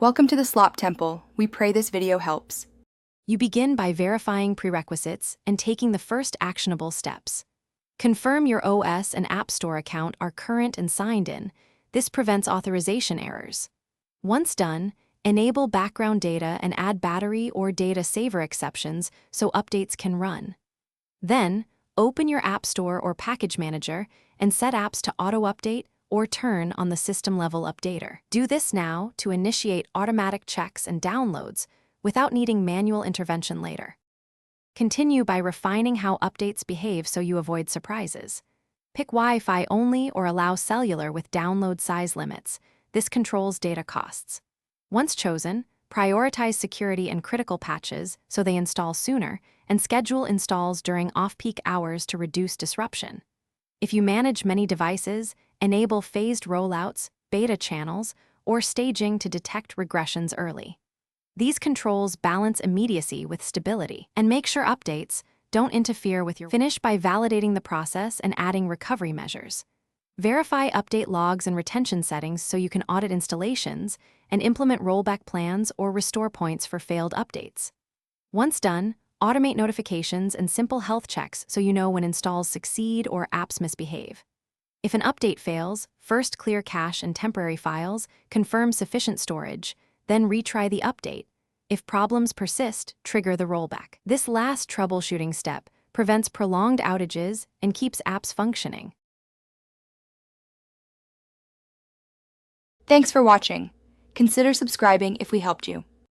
Welcome to the Slop Temple. We pray this video helps. You begin by verifying prerequisites and taking the first actionable steps. Confirm your OS and App Store account are current and signed in. This prevents authorization errors. Once done, enable background data and add battery or data saver exceptions so updates can run. Then, open your App Store or Package Manager and set apps to auto-update or turn on the system-level updater. Do this now to initiate automatic checks and downloads without needing manual intervention later. Continue by refining how updates behave so you avoid surprises. Pick Wi-Fi only or allow cellular with download size limits. This controls data costs. Once chosen, prioritize security and critical patches so they install sooner, and schedule installs during off-peak hours to reduce disruption. If you manage many devices, enable phased rollouts, beta channels, or staging to detect regressions early. These controls balance immediacy with stability and make sure updates don't interfere with your. Finish by validating the process and adding recovery measures. Verify update logs and retention settings so you can audit installations and implement rollback plans or restore points for failed updates. Once done, automate notifications and simple health checks so you know when installs succeed or apps misbehave. If an update fails, first clear cache and temporary files, confirm sufficient storage, then retry the update. If problems persist, trigger the rollback. This last troubleshooting step prevents prolonged outages and keeps apps functioning. Thanks for watching. Consider subscribing if we helped you.